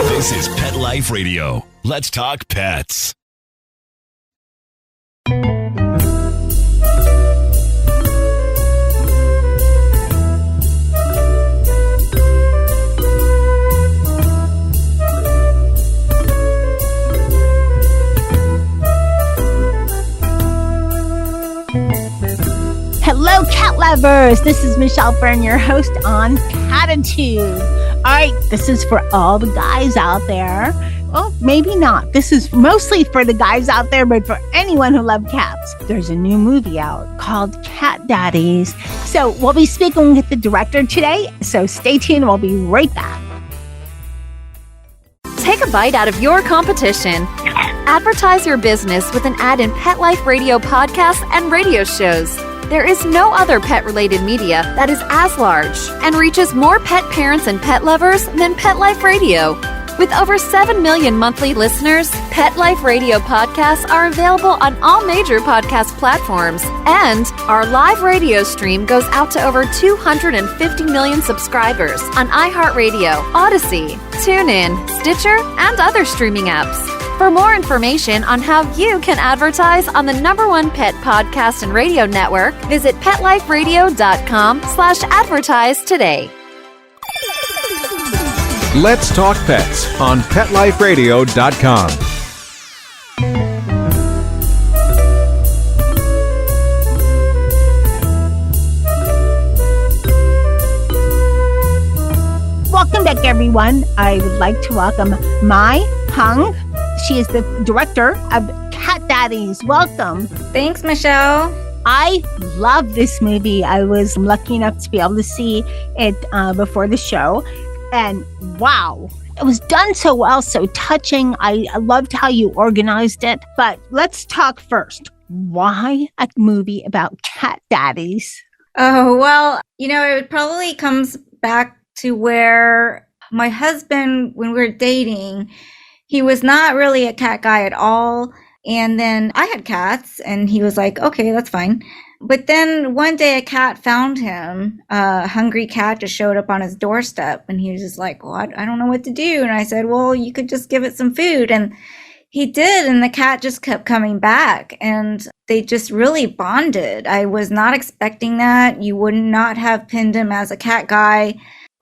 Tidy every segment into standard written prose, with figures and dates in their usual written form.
This is Pet Life Radio. Let's talk pets. Hello, cat lovers. This is Michelle Fern, your host on Cattitude. All right, this is for all the guys out there. Well, maybe not. This is mostly for the guys out there, but for anyone who loves cats. There's a new movie out called CAT DADDIES. So we'll be speaking with the director today. So stay tuned. We'll be right back. Take a bite out of your competition. Advertise your business with an ad in Pet Life Radio podcasts and radio shows. There is no other pet-related media that is as large and reaches more pet parents and pet lovers than Pet Life Radio. With over 7 million monthly listeners, Pet Life Radio podcasts are available on all major podcast platforms, and our live radio stream goes out to over 250 million subscribers on iHeartRadio, Odyssey, TuneIn, Stitcher, and other streaming apps. For more information on how you can advertise on the #1 pet podcast and radio network, visit PetLifeRadio.com/advertise today. Let's Talk Pets on PetLifeRadio.com. Welcome back, everyone. I would like to welcome Mye Hoang. She is the director of CAT DADDIES. Welcome. Thanks, Michelle. I love this movie. I was lucky enough to be able to see it before the show. And wow, it was done so well, so touching. I loved how you organized it. But let's talk first. Why a movie about cat daddies? Oh, well, it probably comes back to where my husband, when we were dating, he was not really a cat guy at all. And then I had cats and he was like, okay, that's fine. But then one day a cat found him, a hungry cat just showed up on his doorstep and he was just like, well, I don't know what to do. And I said, well, you could just give it some food. And he did. And the cat just kept coming back and they just really bonded. I was not expecting that. You would not have pinned him as a cat guy,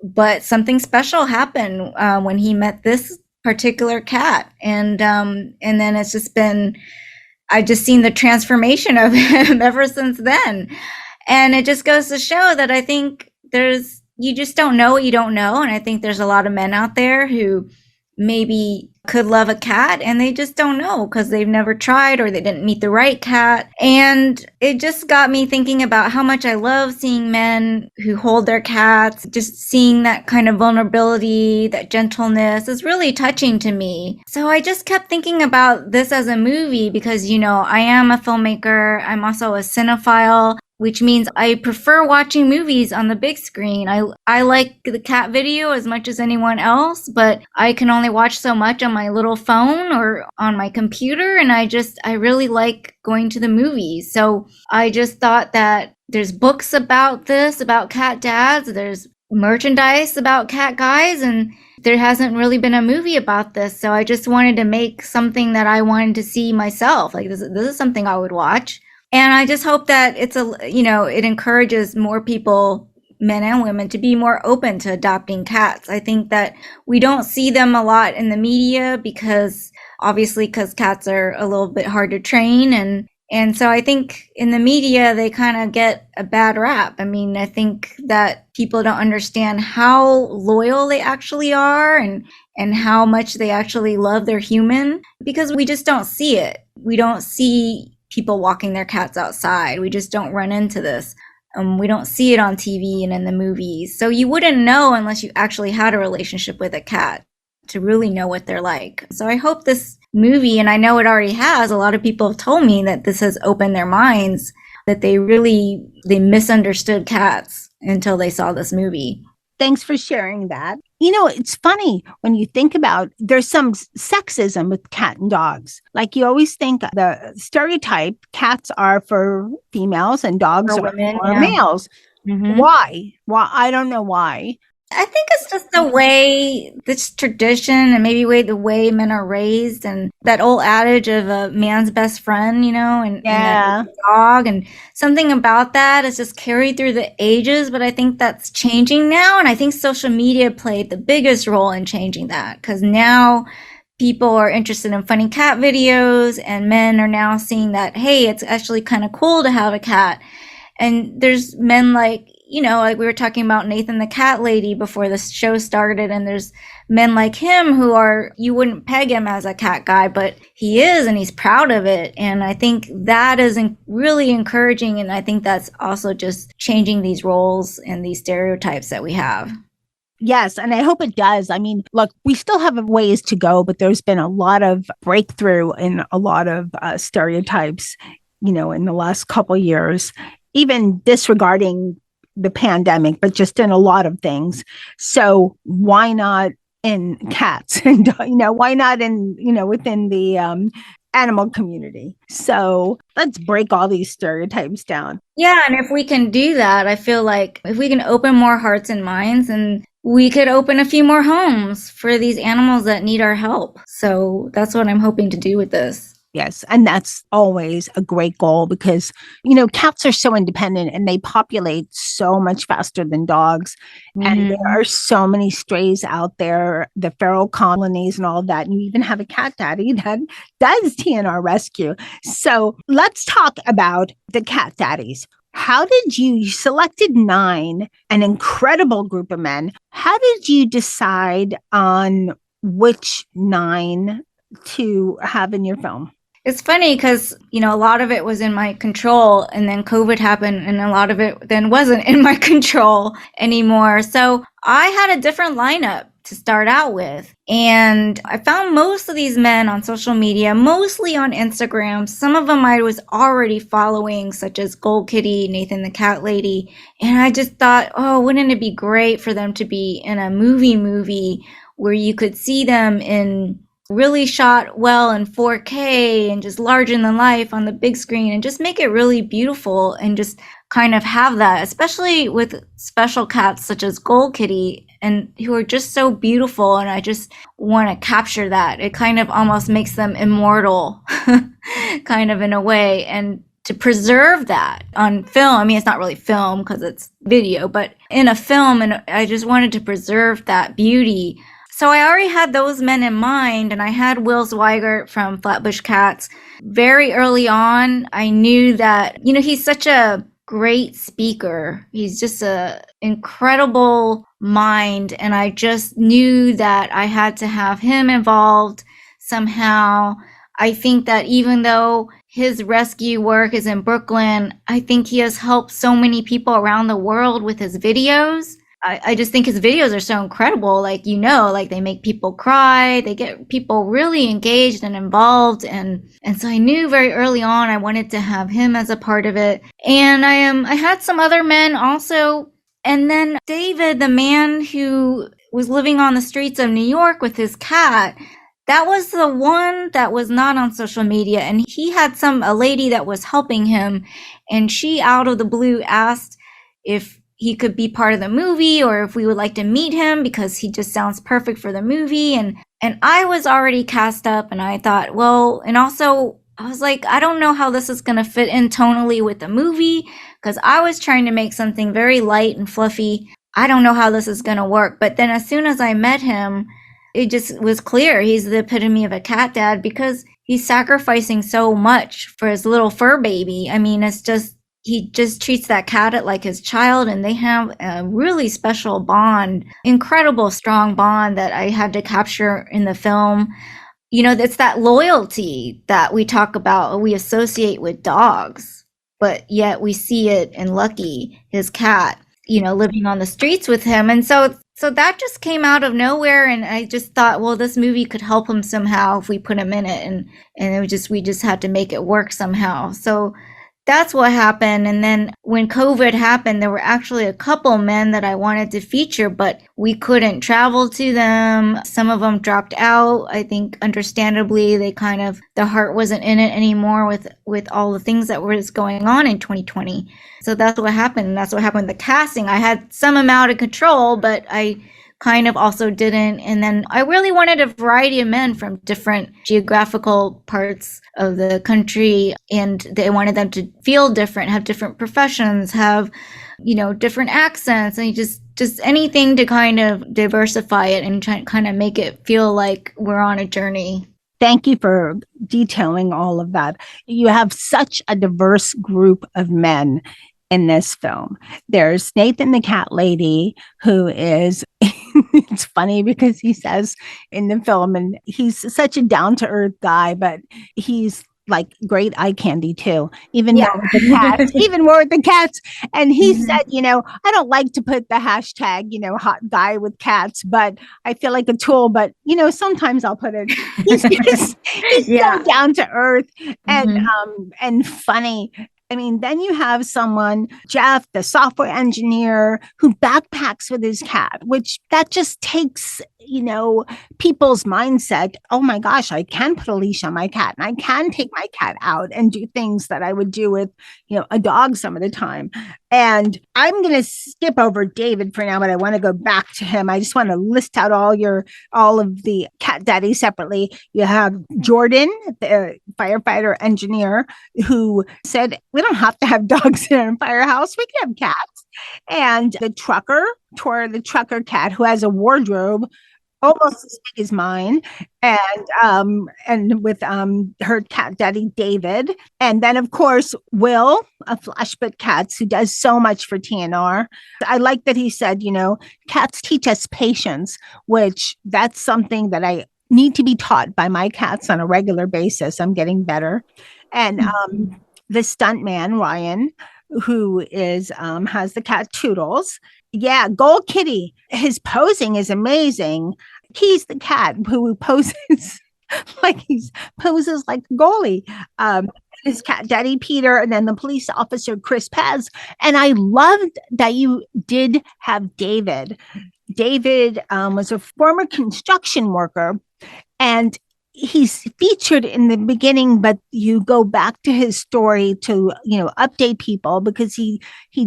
but something special happened when he met this particular cat. And then it's just been, I've just seen the transformation of him ever since then. And it just goes to show that I think you just don't know what you don't know. And I think there's a lot of men out there who maybe could love a cat and they just don't know because they've never tried or they didn't meet the right cat. And it just got me thinking about how much I love seeing men who hold their cats. Just seeing that kind of vulnerability, that gentleness is really touching to me. So I just kept thinking about this as a movie because, I am a filmmaker. I'm also a cinephile, which means I prefer watching movies on the big screen. I like the cat video as much as anyone else, but I can only watch so much on my little phone or on my computer. And I really like going to the movies. So I just thought that there's books about this, about cat dads. There's merchandise about cat guys, and there hasn't really been a movie about this. So I just wanted to make something that I wanted to see myself. Like this is something I would watch. And I just hope that it encourages more people, men and women, to be more open to adopting cats. I think that we don't see them a lot in the media because cats are a little bit hard to train. And so I think in the media, they kind of get a bad rap. I mean, I think that people don't understand how loyal they actually are and how much they actually love their human because we just don't see it. We don't see people walking their cats outside. We just don't run into this. We don't see it on TV and in the movies. So you wouldn't know unless you actually had a relationship with a cat to really know what they're like. So I hope this movie, and I know it already has, a lot of people have told me that this has opened their minds, that they misunderstood cats until they saw this movie. Thanks for sharing that. It's funny when you think about, there's some sexism with cat and dogs. Like you always think the stereotype, cats are for females and dogs are women, for males. Mm-hmm. Why? Well, I don't know why. I think it's just the way this tradition and maybe the way men are raised, and that old adage of a man's best friend, and Yeah. that dog, and something about that is just carried through the ages. But I think that's changing now. And I think social media played the biggest role in changing that, because now people are interested in funny cat videos, and men are now seeing that, hey, it's actually kind of cool to have a cat. And there's men like we were talking about Nathan the cat lady before the show started, and there's men like him who you wouldn't peg him as a cat guy, but he is, and he's proud of it. And I think that is really encouraging, and I think that's also just changing these roles and these stereotypes that we have. Yes, and I hope it does. I mean, look, we still have a ways to go, but there's been a lot of breakthrough in a lot of stereotypes, in the last couple of years, even disregarding the pandemic, but just in a lot of things. So why not in cats? And, why not in, within the animal community? So let's break all these stereotypes down. Yeah, and if we can do that, I feel like if we can open more hearts and minds, and we could open a few more homes for these animals that need our help. So that's what I'm hoping to do with this. Yes. And that's always a great goal because, cats are so independent and they populate so much faster than dogs. Mm-hmm. And there are so many strays out there, the feral colonies and all of that. And you even have a cat daddy that does TNR rescue. So let's talk about the cat daddies. How did you selected 9, an incredible group of men. How did you decide on which 9 to have in your film? It's funny because, a lot of it was in my control, and then COVID happened, and a lot of it then wasn't in my control anymore. So I had a different lineup to start out with. And I found most of these men on social media, mostly on Instagram. Some of them I was already following, such as GoalKitty, Nathan the cat lady. And I just thought, oh, wouldn't it be great for them to be in a movie where you could see them in really shot well in 4K and just larger than life on the big screen, and just make it really beautiful, and just kind of have that, especially with special cats such as GoalKitty, and who are just so beautiful. And I just want to capture that. It kind of almost makes them immortal, kind of in a way, and to preserve that on film. I mean, it's not really film because it's video, but in a film, and I just wanted to preserve that beauty. So I already had those men in mind, and I had Will Zweigert from Flatbush Cats. Very early on, I knew that, he's such a great speaker. He's just an incredible mind, and I just knew that I had to have him involved somehow. I think that even though his rescue work is in Brooklyn, I think he has helped so many people around the world with his videos. I just think his videos are so incredible. Like, they make people cry. They get people really engaged and involved. And so I knew very early on I wanted to have him as a part of it. And I had some other men also. And then David, the man who was living on the streets of New York with his cat, that was the one that was not on social media. And he had a lady that was helping him. And she, out of the blue, asked if he could be part of the movie, or if we would like to meet him, because he just sounds perfect for the movie. And I was already cast up, and I thought, well, and also I was like, I don't know how this is going to fit in tonally with the movie, because I was trying to make something very light and fluffy. I don't know how this is going to work. But then as soon as I met him, it just was clear he's the epitome of a cat dad, because he's sacrificing so much for his little fur baby. I mean, it's just, he just treats that cat like his child, and they have a really special bond, incredible strong bond that I had to capture in the film. It's that loyalty that we talk about, we associate with dogs, but yet we see it in Lucky, his cat, living on the streets with him. And so that just came out of nowhere, and I just thought, well, this movie could help him somehow if we put him in it, and we just had to make it work somehow. So that's what happened. And then when COVID happened, there were actually a couple men that I wanted to feature, but we couldn't travel to them. Some of them dropped out. I think understandably, the heart wasn't in it anymore with all the things that was going on in 2020. So that's what happened. And that's what happened with the casting. I had some amount of control, but I kind of also didn't. And then I really wanted a variety of men from different geographical parts of the country. And they wanted them to feel different, have different professions, have, different accents, and just anything to kind of diversify it and kind of make it feel like we're on a journey. Thank you for detailing all of that. You have such a diverse group of men in this film. There's Nathan the cat lady, who is, it's funny because he says in the film, and he's such a down-to-earth guy, but he's like great eye candy too, even more with the cats. And he said, I don't like to put the hashtag, hot guy with cats, but I feel like a tool, but sometimes I'll put it. He's so down to earth and funny. I mean, then you have someone, Jeff, the software engineer, who backpacks with his cat, which that just takes, people's mindset. Oh my gosh, I can put a leash on my cat and I can take my cat out and do things that I would do with, a dog some of the time. And I'm going to skip over David for now, but I want to go back to him. I just want to list out all of the cat daddies separately. You have Jordan, the firefighter engineer, who said, we don't have to have dogs in our firehouse. We can have cats. And the trucker, Tora, the trucker cat, who has a wardrobe almost as big as mine, and with her cat daddy David, and then of course Will of Flashback Cats, who does so much for TNR. I like that he said, cats teach us patience, which that's something that I need to be taught by my cats on a regular basis. I'm getting better. And the stuntman Ryan, who is has the cat Toodles. Yeah, GoalKitty. His posing is amazing. He's the cat who poses like goalie. His cat daddy Peter, and then the police officer Chris Pez. And I loved that you did have David. David was a former construction worker, and he's featured in the beginning, but you go back to his story to, update people, because he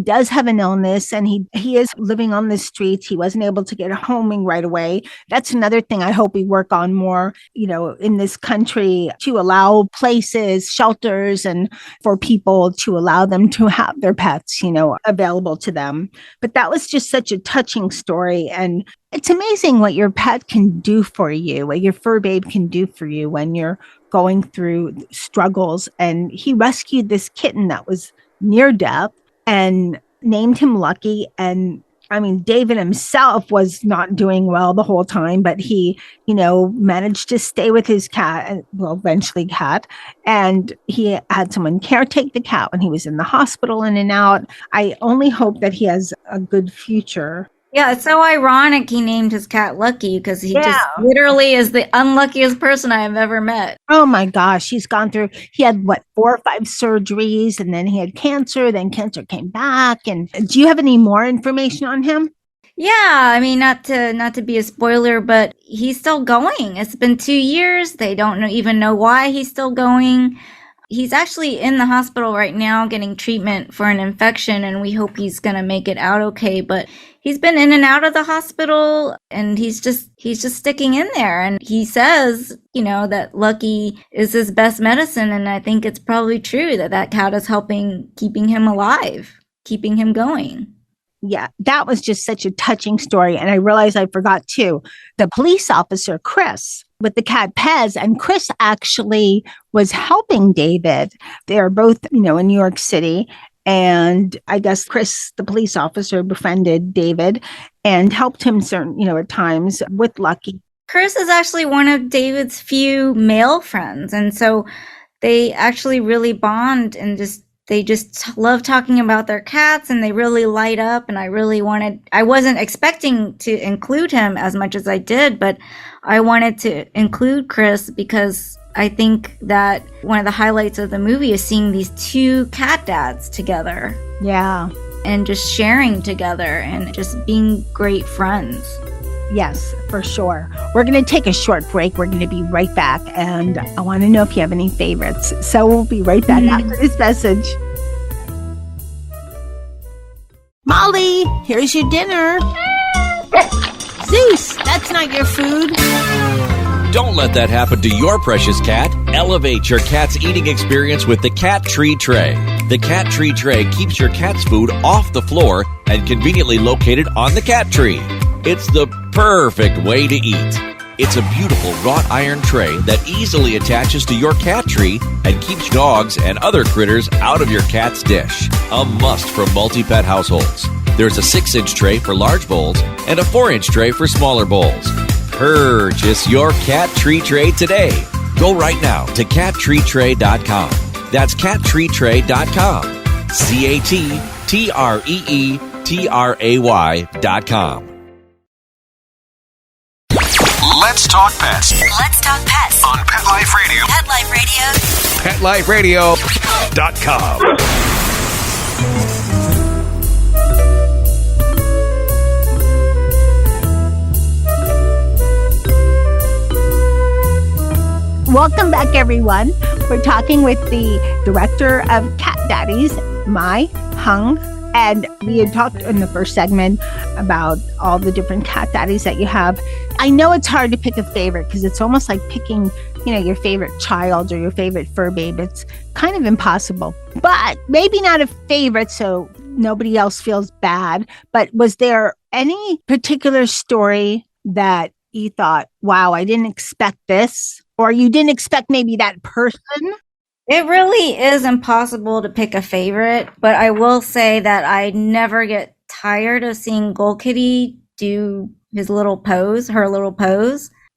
does have an illness and he is living on the streets. He wasn't able to get homing right away. That's another thing I hope we work on more, in this country, to allow places, shelters, and for people to allow them to have their pets, available to them. But that was just such a touching story. And it's amazing what your pet can do for you, what your fur babe can do for you when you're going through struggles. And he rescued this kitten that was near death and named him Lucky. And I mean, David himself was not doing well the whole time, but he, managed to stay with his cat, eventually cat. And he had someone caretake the cat when he was in the hospital in and out. I only hope that he has a good future. Yeah, it's so ironic he named his cat Lucky, because he just literally is the unluckiest person I have ever met. Oh my gosh, he had 4 or 5 surgeries, and then he had cancer, then cancer came back. And do you have any more information on him? Yeah, I mean, not to be a spoiler, but he's still going. It's been 2 years. They don't even know why he's still going. He's actually in the hospital right now getting treatment for an infection, and we hope he's going to make it out okay. But he's been in and out of the hospital, and he's just sticking in there. And he says, that Lucky is his best medicine. And I think it's probably true that cat is helping keeping him alive, keeping him going. Yeah, that was just such a touching story. And I realized I forgot too, the police officer, Chris, with the cat Pez, and Chris actually was helping David. They're both, in New York City. And I guess Chris, the police officer, befriended David and helped him at times with Lucky. Chris is actually one of David's few male friends. And so they actually really bond, and they just love talking about their cats, and they really light up. And I wasn't expecting to include him as much as I did, but I wanted to include Chris because I think that one of the highlights of the movie is seeing these two cat dads together. Yeah. And just sharing together and just being great friends. Yes, for sure. We're going to take a short break. We're going to be right back. And I want to know if you have any favorites. So we'll be right back after this message. Molly, here's your dinner. Zeus, that's not your food. Don't let that happen to your precious cat. Elevate your cat's eating experience with the Cat Tree Tray. The Cat Tree Tray keeps your cat's food off the floor and conveniently located on the cat tree. It's the perfect way to eat. It's a beautiful wrought iron tray that easily attaches to your cat tree and keeps dogs and other critters out of your cat's dish. A must for multi-pet households. There's a 6-inch tray for large bowls and a 4-inch tray for smaller bowls. Purchase your Cat Tree Tray today. Go right now to cattreetray.com. That's cattreetray.com. CATTREETRAY.com. Let's talk pets Let's talk pets on Pet Life Radio. Pet Life Radio. PetLifeRadio.com. Welcome back, everyone. We're talking with the director of Cat Daddies, Mye Hoang. And we had talked in the first segment about all the different cat daddies that you have. I know it's hard to pick a favorite because it's almost like picking, your favorite child or your favorite fur babe. It's kind of impossible. But maybe not a favorite so nobody else feels bad. But was there any particular story that you thought, wow, I didn't expect this? Or you didn't expect maybe that person? It really is impossible to pick a favorite, but I will say that I never get tired of seeing GoalKitty do her little pose.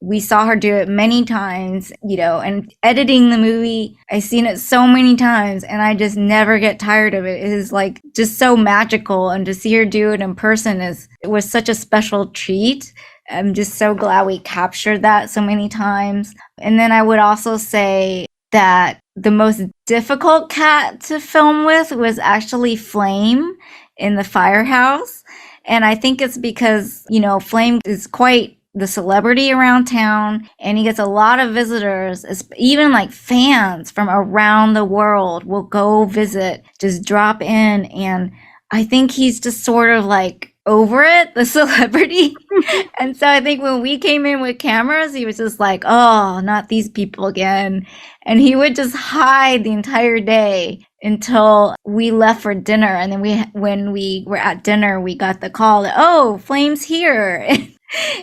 We saw her do it many times, and editing the movie, I've seen it so many times and I just never get tired of it. It is like just so magical, and to see her do it in person it was such a special treat. I'm just so glad we captured that so many times. And then I would also say that the most difficult cat to film with was actually Flame in the firehouse. And I think it's because, Flame is quite the celebrity around town, and he gets a lot of visitors, even like fans from around the world will go visit, just drop in. And I think he's just sort of like over it, the celebrity. And so I think when we came in with cameras, he was just like, oh, not these people again. And he would just hide the entire day until we left for dinner. And then when we were at dinner, we got the call that, oh, Flame's here.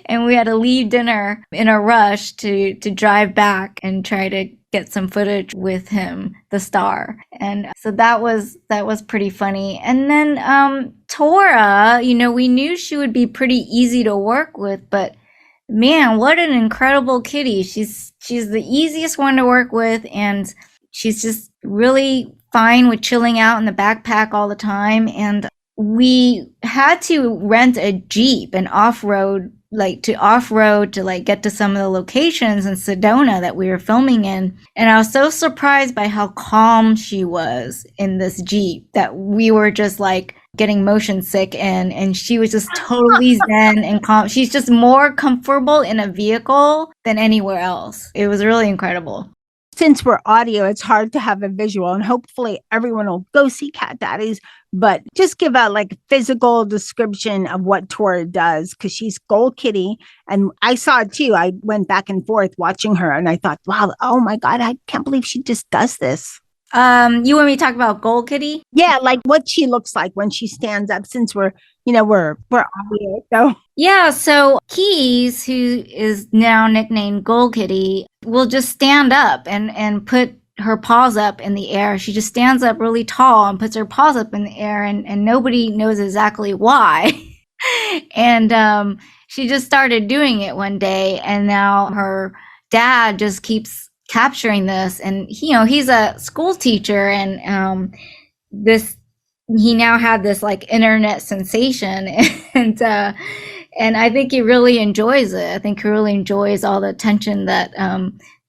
And we had to leave dinner in a rush to drive back and try to get some footage with him, the star. And so that was pretty funny. And then Tora, we knew she would be pretty easy to work with, but man, what an incredible kitty. She's the easiest one to work with, and she's just really fine with chilling out in the backpack all the time. And we had to rent a Jeep and off-road to get to some of the locations in Sedona that we were filming in. And I was so surprised by how calm she was in this Jeep that we were just like getting motion sick in, and she was just totally zen and calm. She's just more comfortable in a vehicle than anywhere else. It was really incredible. Since we're audio, it's hard to have a visual, and hopefully everyone will go see Cat Daddies, but just give a physical description of what Tora does, because she's GoalKitty, and I saw it too. I went back and forth watching her, and I thought, wow, oh my God, I can't believe she just does this. You want me to talk about GoalKitty? Yeah, like what she looks like when she stands up, since we're audio. So yeah, so Keys, who is now nicknamed GoalKitty, will just stand up and put her paws up in the air. She just stands up really tall and puts her paws up in the air, and nobody knows exactly why. And she just started doing it one day, and now her dad just keeps capturing this. And he's a school teacher, and he now had this internet sensation, and I think he really enjoys it. I think he really enjoys all the attention that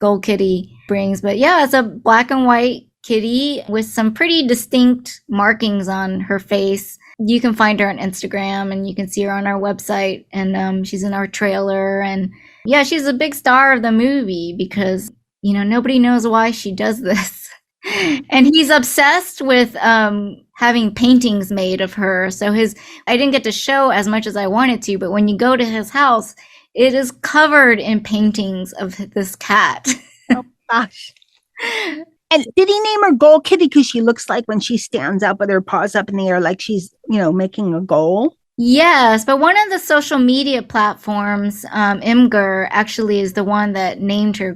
GoalKitty brings. But yeah, it's a black and white kitty with some pretty distinct markings on her face. You can find her on Instagram and you can see her on our website, and she's in our trailer. And yeah, she's a big star of the movie because, you know, nobody knows why she does this. And he's obsessed with having paintings made of her. So I didn't get to show as much as I wanted to, but when you go to his house, it is covered in paintings of this cat. Oh gosh. And did he name her GoalKitty because she looks like when she stands up with her paws up in the air, like she's, you know, making a goal? Yes, but one of the social media platforms, Imgur, actually is the one that named her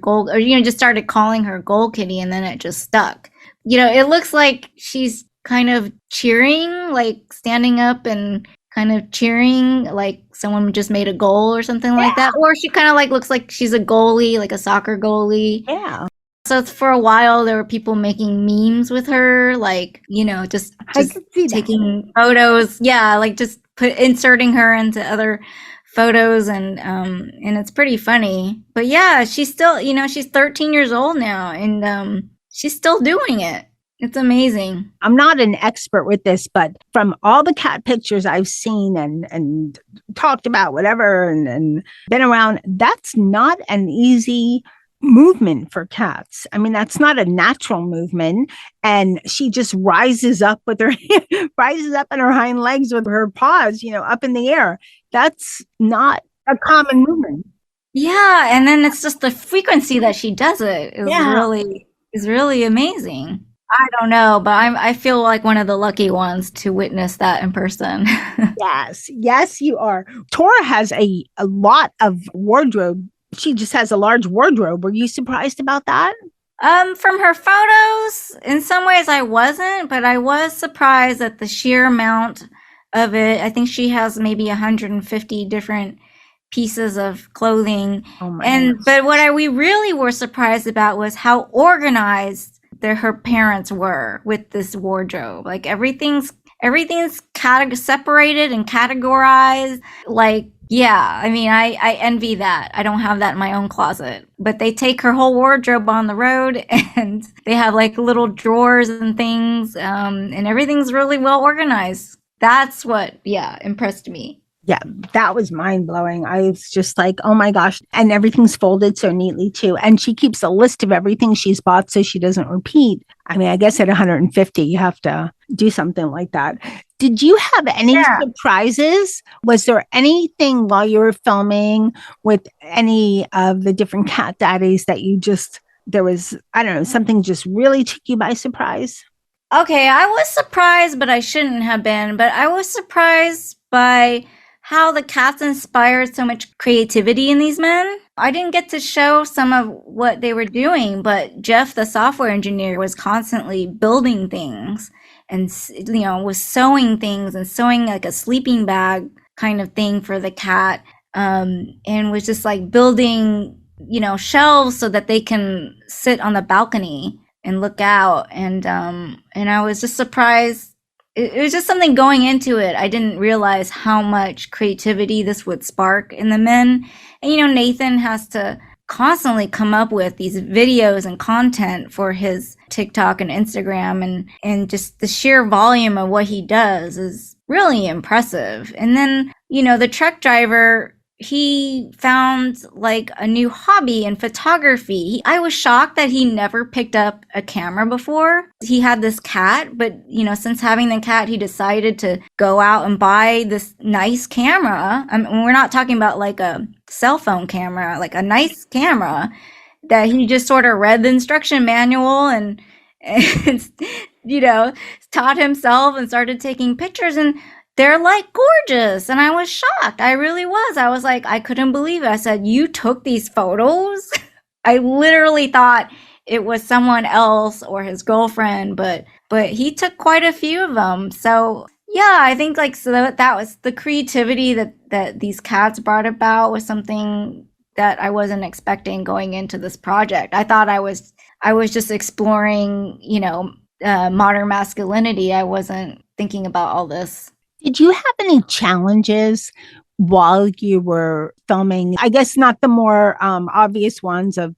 just started calling her GoalKitty, and then it just stuck. You know, it looks like she's kind of cheering, like standing up and kind of cheering, like someone just made a goal or something like that. Or she kind of like looks like she's a goalie, like a soccer goalie. Yeah. So for a while, there were people making memes with her, like, you know, just taking photos. Yeah, like just inserting her into other photos, and it's pretty funny. But yeah, she's still, you know, she's 13 years old now, and she's still doing it. It's amazing. I'm not an expert with this, but from all the cat pictures I've seen and talked about, whatever, and been around, that's not an easy movement for cats. I mean, that's not a natural movement. And she just rises up in her hind legs with her paws, you know, up in the air. That's not a common movement. Yeah. And then it's just the frequency that she does it is really amazing. I don't know, but I feel like one of the lucky ones to witness that in person. Yes, you are. Tora has a lot of wardrobe. She just has a large wardrobe. Were you surprised about that? From her photos, in some ways I wasn't, but I was surprised at the sheer amount of it. I think she has maybe 150 different pieces of clothing. Oh my goodness. But what we really were surprised about was how organized her parents were with this wardrobe. Like everything's separated and categorized. Like, yeah, I mean, I envy that. I don't have that in my own closet, but they take her whole wardrobe on the road, and they have like little drawers and things, and everything's really well organized. That's what, impressed me. Yeah, that was mind-blowing. I was just like, oh my gosh. And everything's folded so neatly too. And she keeps a list of everything she's bought so she doesn't repeat. I mean, I guess at 150, you have to do something like that. Did you have any surprises? Was there anything while you were filming with any of the different cat daddies that there was, I don't know, something just really took you by surprise? Okay, I was surprised, but I shouldn't have been. But I was surprised by how the cats inspired so much creativity in these men. I didn't get to show some of what they were doing, but Jeff, the software engineer, was constantly building things and, you know, was sewing things and sewing like a sleeping bag kind of thing for the cat, and was just like building, you know, shelves so that they can sit on the balcony and look out. And I was just surprised. It was just something going into it. I didn't realize how much creativity this would spark in the men. And, you know, Nathan has to constantly come up with these videos and content for his TikTok and Instagram. And just the sheer volume of what he does is really impressive. And then, you know, the truck driver, he found like a new hobby in photography. I was shocked that he never picked up a camera before. He had this cat, but, you know, since having the cat, he decided to go out and buy this nice camera. I mean, we're not talking about like a cell phone camera, like a nice camera that he just sort of read the instruction manual and you know, taught himself and started taking pictures, and they're like gorgeous. And I was shocked. I really was. I was like, I couldn't believe it. I said, you took these photos? I literally thought it was someone else or his girlfriend, but he took quite a few of them. So yeah, I think like, so that was the creativity that these cats brought about was something that I wasn't expecting going into this project. I thought I was just exploring, you know, modern masculinity. I wasn't thinking about all this. Did you have any challenges while you were filming? I guess not the more obvious ones of,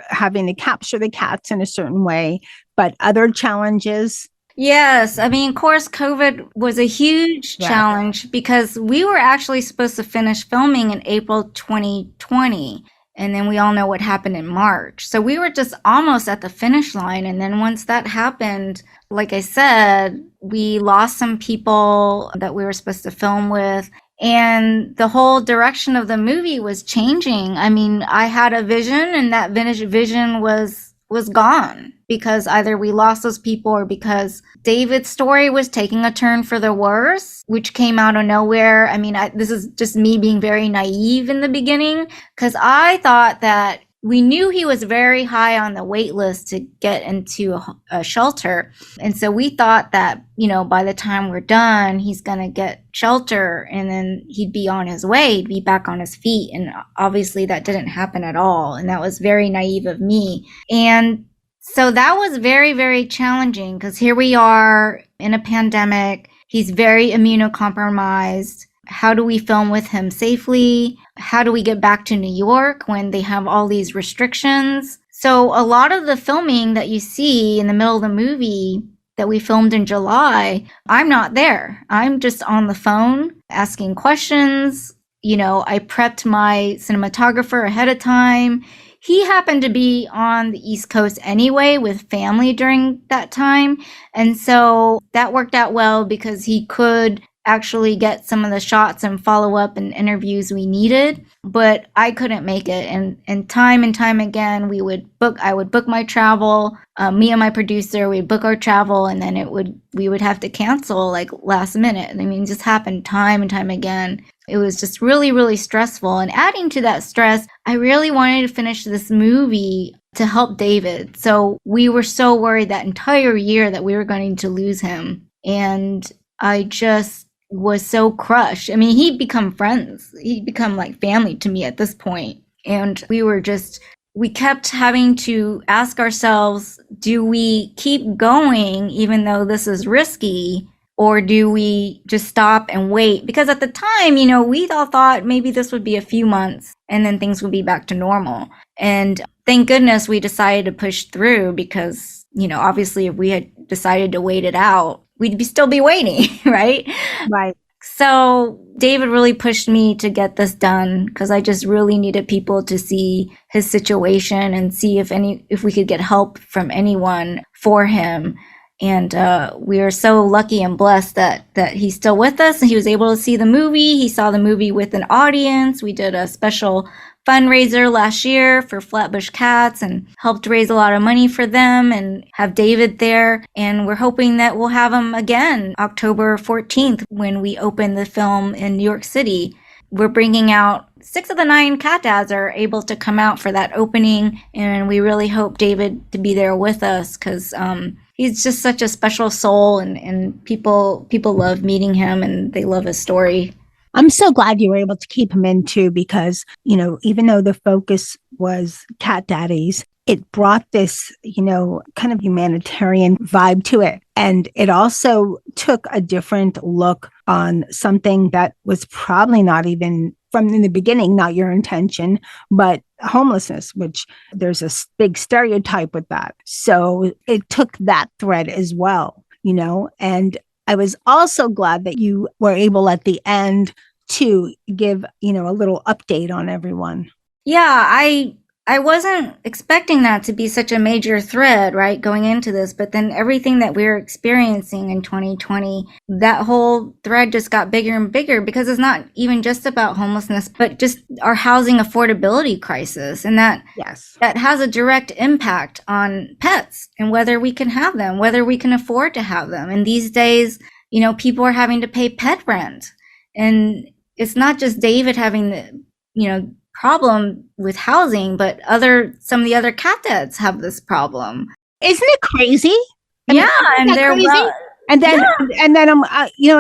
having to capture the cats in a certain way, but other challenges. Yes. I mean, of course, COVID was a huge challenge because we were actually supposed to finish filming in April 2020. And then we all know what happened in March. So we were just almost at the finish line. And then once that happened, like I said, we lost some people that we were supposed to film with. And the whole direction of the movie was changing. I mean, I had a vision and that vision was gone because either we lost those people or because David's story was taking a turn for the worse, which came out of nowhere. I mean, this is just me being very naive in the beginning because I thought that we knew he was very high on the wait list to get into a shelter. And so we thought that, by the time we're done, he's going to get shelter and then he'd be on his way, he'd be back on his feet. And obviously that didn't happen at all. And that was very naive of me. And so that was very, very challenging because here we are in a pandemic. He's very immunocompromised. How do we film with him safely? How do we get back to New York when they have all these restrictions? So a lot of the filming that you see in the middle of the movie that we filmed in July, I'm not there. I'm just on the phone asking questions. I prepped my cinematographer ahead of time. He happened to be on the East Coast anyway with family during that time. And so that worked out well because he could actually get some of the shots and follow up and interviews we needed, but I couldn't make it. And time again, I would book my travel. Me and my producer, we'd book our travel and then we would have to cancel like last minute. I mean, it just happened time and time again. It was just really, really stressful. And adding to that stress, I really wanted to finish this movie to help David. So we were so worried that entire year that we were going to lose him. And I just was so crushed. I mean, he'd become friends. He'd become like family to me at this point. And we kept having to ask ourselves, do we keep going even though this is risky? Or do we just stop and wait? Because at the time, we all thought maybe this would be a few months and then things would be back to normal. And thank goodness we decided to push through because, obviously if we had decided to wait it out, we'd still be waiting, right? Right. So David really pushed me to get this done because I just really needed people to see his situation and see if we could get help from anyone for him. And we are so lucky and blessed that he's still with us and he was able to see the movie. He saw the movie with an audience. We did a special fundraiser last year for Flatbush Cats and helped raise a lot of money for them and have David there. And we're hoping that we'll have him again October 14th when we open the film in New York City. We're bringing out 6 of the 9 cat dads are able to come out for that opening. And we really hope David to be there with us because he's just such a special soul and people love meeting him and they love his story. I'm so glad you were able to keep him in too, because, even though the focus was Cat Daddies, it brought this, kind of humanitarian vibe to it. And it also took a different look on something that was probably not even from the beginning, not your intention, but homelessness, which there's a big stereotype with that. So it took that thread as well, and I was also glad that you were able at the end to give, a little update on everyone. Yeah, I wasn't expecting that to be such a major thread, right, going into this. But then everything that we're experiencing in 2020, that whole thread just got bigger and bigger because it's not even just about homelessness, but just our housing affordability crisis. And that has a direct impact on pets and whether we can have them, whether we can afford to have them. And these days, people are having to pay pet rent. And it's not just David having the, problem with housing, but some of the other cat dads have this problem. Isn't it crazy? And they're crazy? And then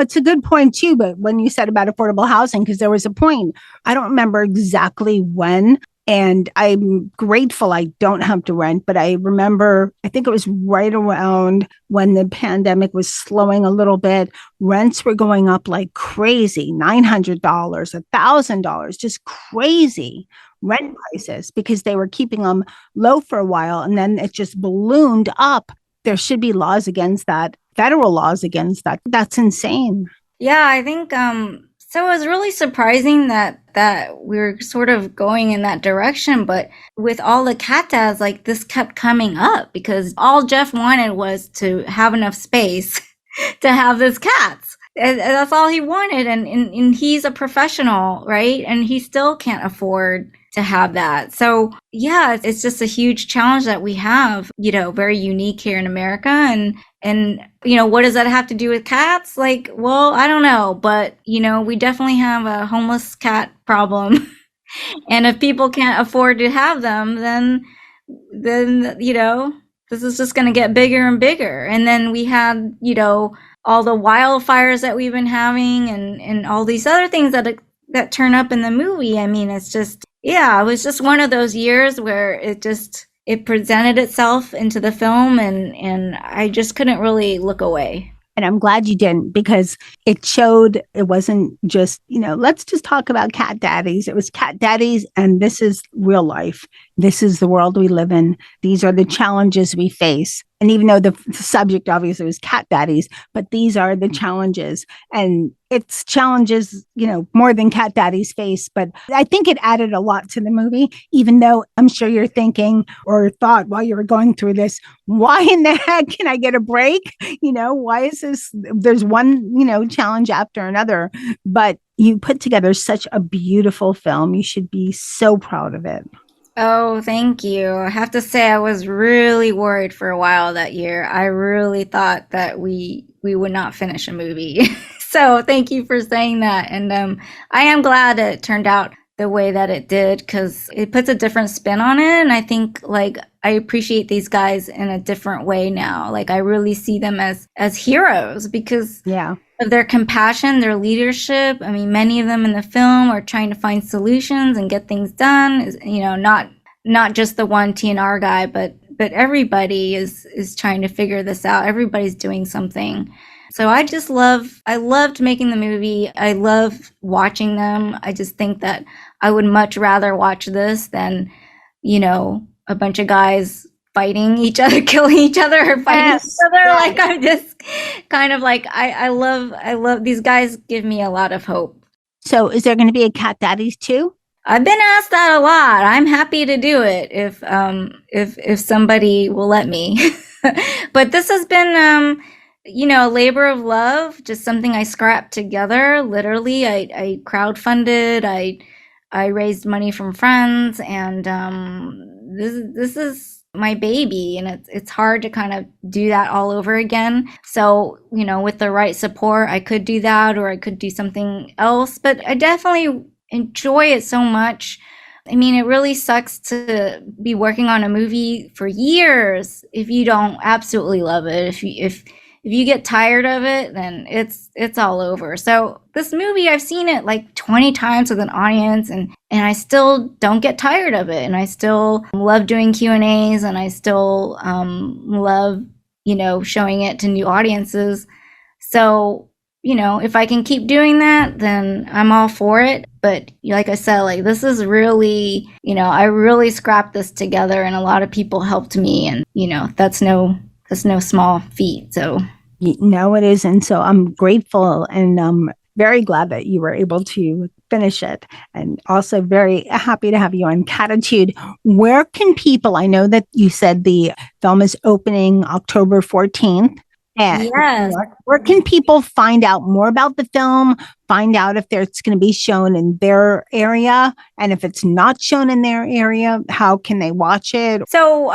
it's a good point too. But when you said about affordable housing, because there was a point, I don't remember exactly when, And I'm grateful I don't have to rent, but I remember, I think it was right around when the pandemic was slowing a little bit, rents were going up like crazy, $900, $1,000, just crazy rent prices because they were keeping them low for a while and then it just ballooned up. There should be laws against that, federal laws against that. That's insane. Yeah, I think so it was really surprising that we're sort of going in that direction, but with all the cat dads, like this kept coming up because all Jeff wanted was to have enough space to have his cats. And that's all he wanted, and he's a professional, right? And he still can't afford to have that. So yeah, it's just a huge challenge that we have, very unique here in America. And what does that have to do with cats? Like, well, I don't know, but we definitely have a homeless cat problem. And if people can't afford to have them, then this is just going to get bigger and bigger. And then we had, all the wildfires that we've been having and all these other things that turn up in the movie. I mean, it's just, it was just one of those years where it presented itself into the film and I just couldn't really look away. And I'm glad you didn't because it showed it wasn't just, let's just talk about cat daddies. It was cat daddies and this is real life. This is the world we live in. These are the challenges we face. And even though the subject obviously was cat daddies, but these are the challenges. And it's challenges, more than cat daddies face. But I think it added a lot to the movie, even though I'm sure you're thinking or thought while you were going through this, why in the heck can I get a break? Why is this? There's one, challenge after another. But you put together such a beautiful film. You should be so proud of it. Oh, thank you. I have to say I was really worried for a while that year. I really thought that we would not finish a movie. So thank you for saying that. And I am glad it turned out the way that it did because it puts a different spin on it. And I think I appreciate these guys in a different way now. Like I really see them as heroes because of their compassion, their leadership. I mean, many of them in the film are trying to find solutions and get things done. Not just the one TNR guy, but everybody is trying to figure this out. Everybody's doing something. So I loved making the movie. I love watching them. I just think that I would much rather watch this than, a bunch of guys fighting each other, killing each other, or fighting each other. Yes. Like I'm just kind of like I love these guys. Give me a lot of hope. So, is there going to be a Cat Daddies 2? I've been asked that a lot. I'm happy to do it if somebody will let me. But this has been a labor of love. Just something I scrapped together. Literally, I crowdfunded. I raised money from friends, and this is my baby, and it's hard to kind of do that all over again. So, with the right support, I could do that, or I could do something else, but I definitely enjoy it so much. I mean, it really sucks to be working on a movie for years if you don't absolutely love it. If you get tired of it, then it's all over. So this movie, I've seen it like 20 times with an audience, and I still don't get tired of it. And I still love doing Q&As, and I still love, showing it to new audiences. So, if I can keep doing that, then I'm all for it. But like I said, like this is really, I really scrapped this together, and a lot of people helped me, and that's no small feat. So no, it isn't. So I'm grateful, and I'm very glad that you were able to finish it, and also very happy to have you on Cattitude. Where can people? I know that you said the film is opening October 14th. And yes. Where can people find out more about the film, find out if it's going to be shown in their area? And if it's not shown in their area, how can they watch it? So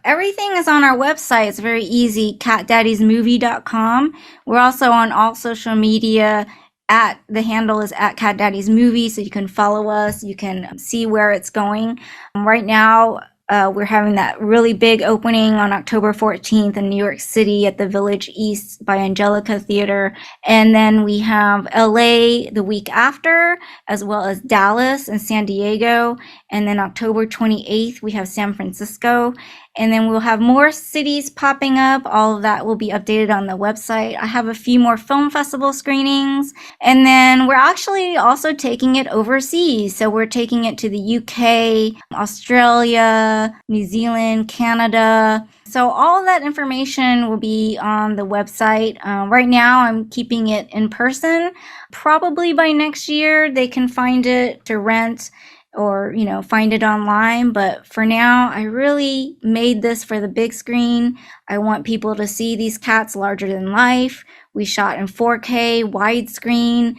everything is on our website. It's very easy, catdaddiesmovie.com. We're also on all social media. The handle is at Cat Daddies Movie, so you can follow us. You can see where it's going. Right now, We're having that really big opening on October 14th in New York City at the Village East by Angelica Theater. And then we have LA the week after, as well as Dallas and San Diego. And then October 28th, we have San Francisco. And then we'll have more cities popping up. All of that will be updated on the website. I have a few more film festival screenings. And then we're actually also taking it overseas. So we're taking it to the UK, Australia, New Zealand, Canada. So all of that information will be on the website. Right now, I'm keeping it in person. Probably by next year, they can find it to rent or, find it online. But for now, I really made this for the big screen. I want people to see these cats larger than life. We shot in 4K, widescreen,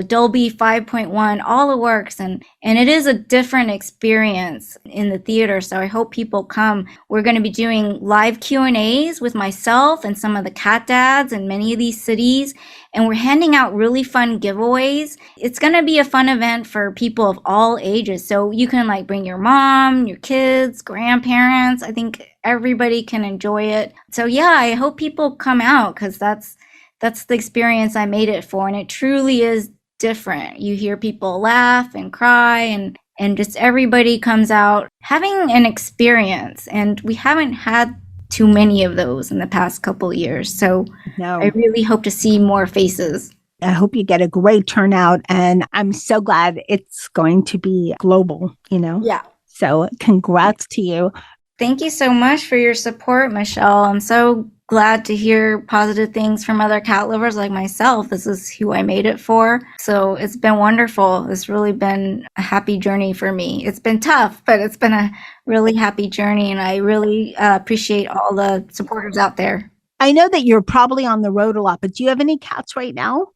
Dolby 5.1, all the works. And it is a different experience in the theater. So I hope people come. We're going to be doing live Q&As with myself and some of the cat dads in many of these cities. And we're handing out really fun giveaways. It's going to be a fun event for people of all ages. So you can bring your mom, your kids, grandparents. I think everybody can enjoy it. So yeah, I hope people come out because that's the experience I made it for. And it truly is different. You hear people laugh and cry and just everybody comes out having an experience. And we haven't had too many of those in the past couple of years. So no. I really hope to see more faces. I hope you get a great turnout. And I'm so glad it's going to be global, Yeah. So congrats to you. Thank you so much for your support, Michelle. I'm so glad to hear positive things from other cat lovers like myself. This is who I made it for. So it's been wonderful. It's really been a happy journey for me. It's been tough, but it's been a really happy journey. And I really appreciate all the supporters out there. I know that you're probably on the road a lot, but do you have any cats right now?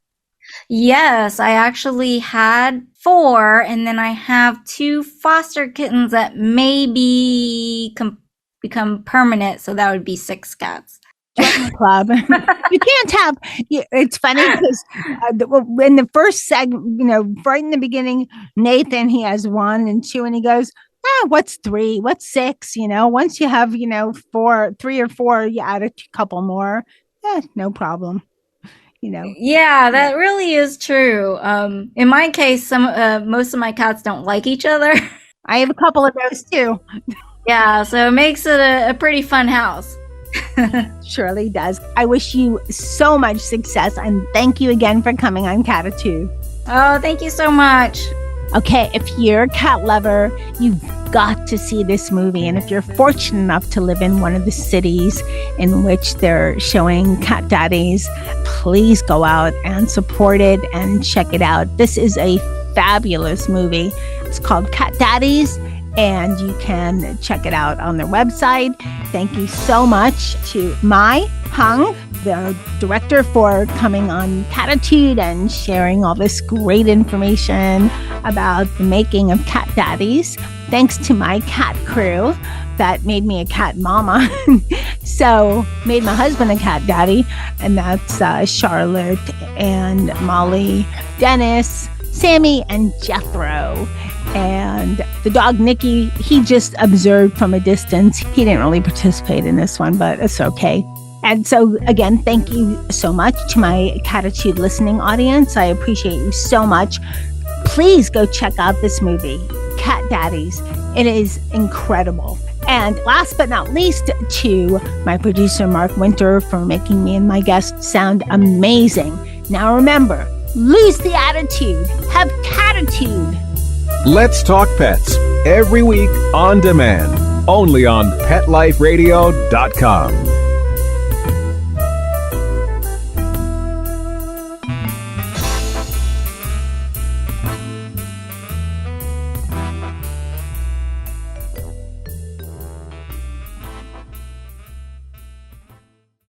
Yes, I actually had 4, and then I have 2 foster kittens that may become permanent. So that would be 6 cats. Club. You can't have. It's funny because in the first segment, right in the beginning, Nathan, he has 1 and 2, and he goes, what's 3? What's 6? Once you have 3 or 4, you add a couple more. No problem. Yeah, that really is true. In my case, most of my cats don't like each other. I have a couple of those too. Yeah, so it makes it a pretty fun house. Surely does. I wish you so much success and thank you again for coming on Cattitude. Oh, thank you so much. Okay, if you're a cat lover, you've got to see this movie. And if you're fortunate enough to live in one of the cities in which they're showing Cat Daddies, please go out and support it and check it out. This is a fabulous movie. It's called Cat Daddies, and you can check it out on their website. Thank you so much to Mye Hoang, the director, for coming on Cattitude and sharing all this great information about the making of Cat Daddies. Thanks to my cat crew that made me a cat mama. So made my husband a cat daddy, and that's Charlotte and Molly, Dennis, Sammy, and Jethro. And the dog, Nikki, he just observed from a distance. He didn't really participate in this one, but it's okay. And so, again, thank you so much to my Cattitude listening audience. I appreciate you so much. Please go check out this movie, Cat Daddies. It is incredible. And last but not least, to my producer, Mark Winter, for making me and my guests sound amazing. Now remember, lose the attitude. Have Cattitude. Let's Talk Pets, every week on demand, only on PetLifeRadio.com.